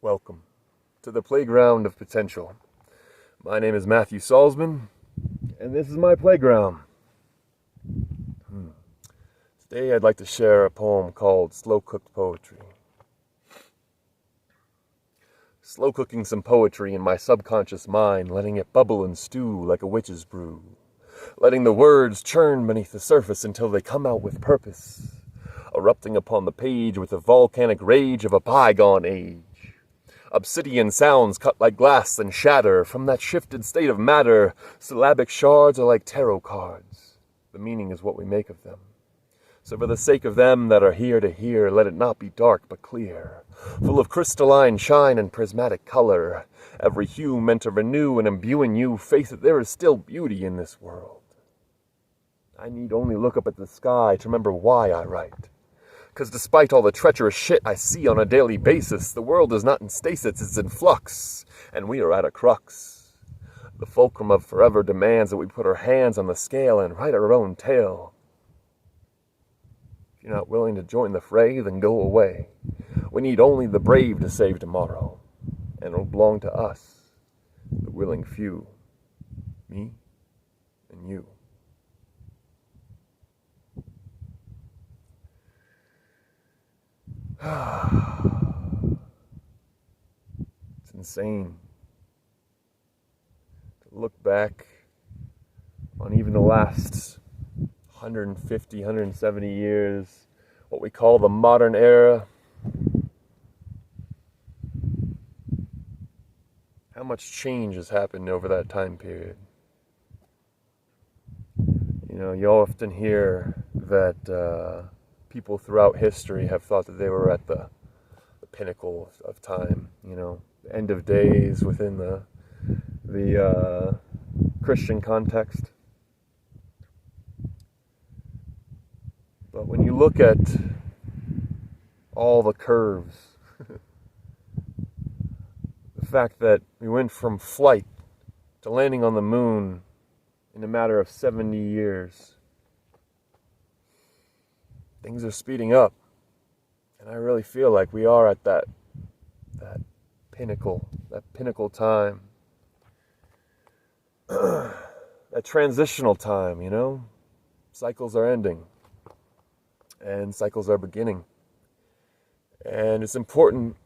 Welcome to the playground of potential. My name is Matthew Salzman, and this is my playground. Today I'd like to share a poem called Slow-Cooked Poetry. Slow cooking some poetry in my subconscious mind, letting it bubble and stew like a witch's brew. Letting the words churn beneath the surface until they come out with purpose. Erupting upon the page with the volcanic rage of a bygone age. Obsidian sounds cut like glass and shatter from that shifted state of matter. Syllabic shards are like tarot cards. The meaning is what we make of them. So for the sake of them that are here to hear, let it not be dark but clear, full of crystalline shine and prismatic color, every hue meant to renew and imbue in you faith that there is still beauty in this world. I need only look up at the sky to remember why I write. 'Cause despite all the treacherous shit I see on a daily basis, the world is not in stasis, it's in flux, and we are at a crux. The fulcrum of forever demands that we put our hands on the scale and write our own tale. If you're not willing to join the fray, then go away. We need only the brave to save tomorrow, and it'll belong to us, the willing few, me and you. It's insane to look back on even the last 150, 170 years, what we call the modern era. How much change has happened over that time period? You know, you often hear that people throughout history have thought that they were at the pinnacle of time, you know, the end of days within the Christian context. But when you look at all the curves, the fact that we went from flight to landing on the moon in a matter of 70 years, things are speeding up, and I really feel like we are at that pinnacle time, that transitional time, you know? Cycles are ending, and cycles are beginning, and it's important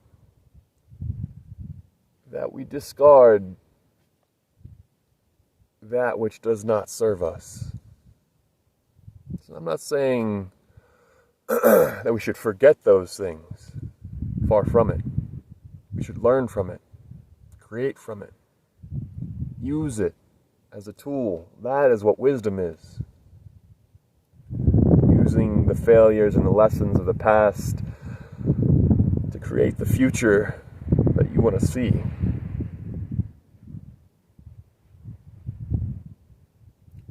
that we discard that which does not serve us. So I'm not saying that we should forget those things. Far from it. We should learn from it, create from it, use it as a tool. That is what wisdom is. Using the failures and the lessons of the past to create the future that you want to see.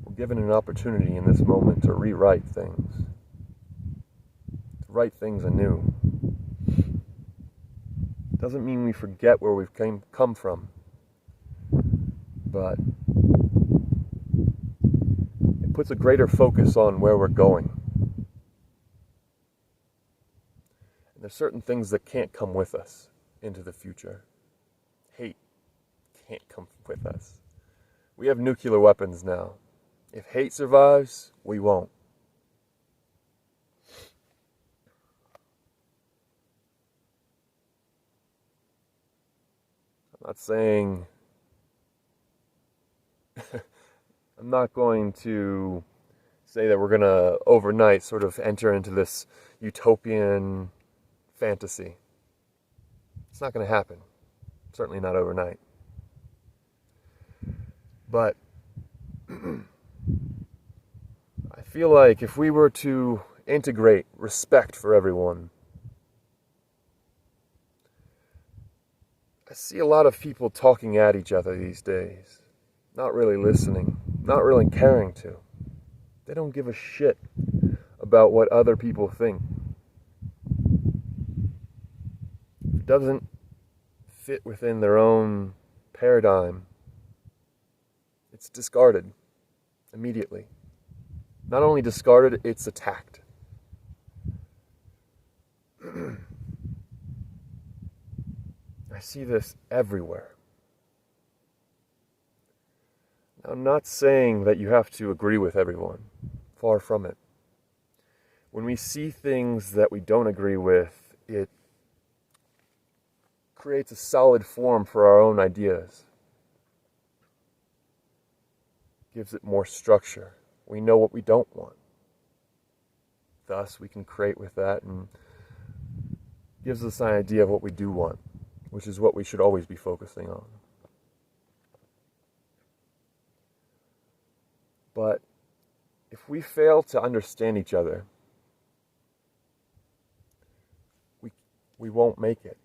We're given an opportunity in this moment to rewrite things. Write things anew. Doesn't mean we forget where we've come from, but it puts a greater focus on where we're going. And there's certain things that can't come with us into the future. Hate can't come with us. We have nuclear weapons now. If hate survives, we won't. Not saying I'm not going to say that we're going to overnight sort of enter into this utopian fantasy. It's not going to happen. Certainly not overnight. But I feel like if we were to integrate respect for everyone, I see a lot of people talking at each other these days, not really listening, not really caring to. They don't give a shit about what other people think. If it doesn't fit within their own paradigm, it's discarded immediately. Not only discarded, it's attacked. I see this everywhere. Now, I'm not saying that you have to agree with everyone. Far from it. When we see things that we don't agree with, it creates a solid form for our own ideas. Gives it more structure. We know what we don't want. Thus, we can create with that and gives us an idea of what we do want, which is what we should always be focusing on. But if we fail to understand each other, we won't make it.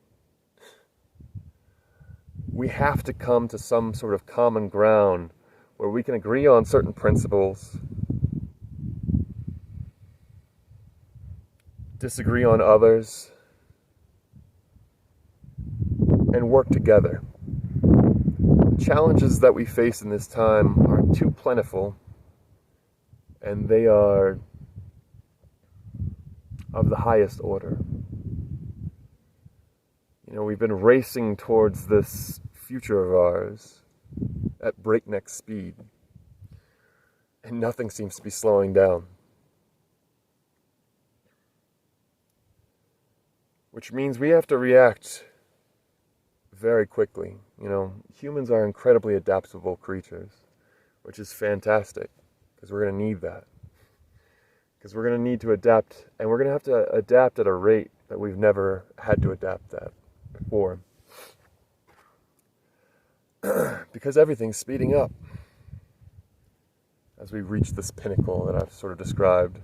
We have to come to some sort of common ground where we can agree on certain principles, disagree on others, and work together. The challenges that we face in this time are too plentiful, and they are of the highest order. You know, we've been racing towards this future of ours at breakneck speed, and nothing seems to be slowing down. Which means we have to react very quickly. You know, humans are incredibly adaptable creatures, which is fantastic, because we're going to need that. Because we're going to need to adapt, and we're going to have to adapt at a rate that we've never had to adapt at before. Because everything's speeding up as we reach this pinnacle that I've sort of described.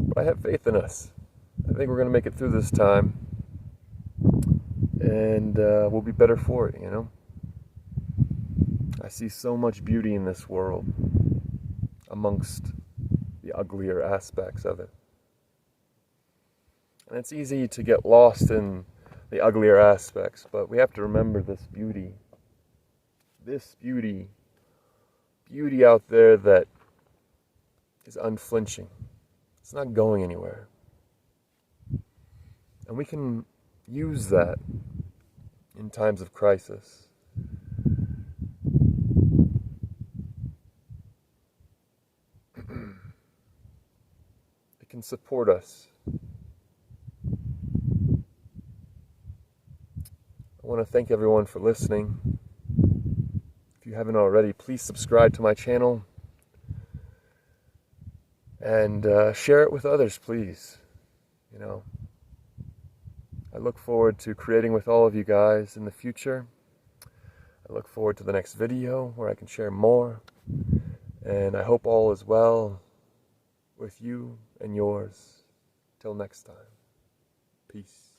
But I have faith in us. I think we're going to make it through this time, and we'll be better for it, you know? I see so much beauty in this world amongst the uglier aspects of it. And it's easy to get lost in the uglier aspects, but we have to remember this beauty out there that is unflinching. It's not going anywhere. And we can use that in times of crisis. It can support us. I want to thank everyone for listening. If you haven't already, please subscribe to my channel and share it with others, please. You know, I look forward to creating with all of you guys in the future. I look forward to the next video where I can share more, and I hope all is well with you and yours. Till next time, peace.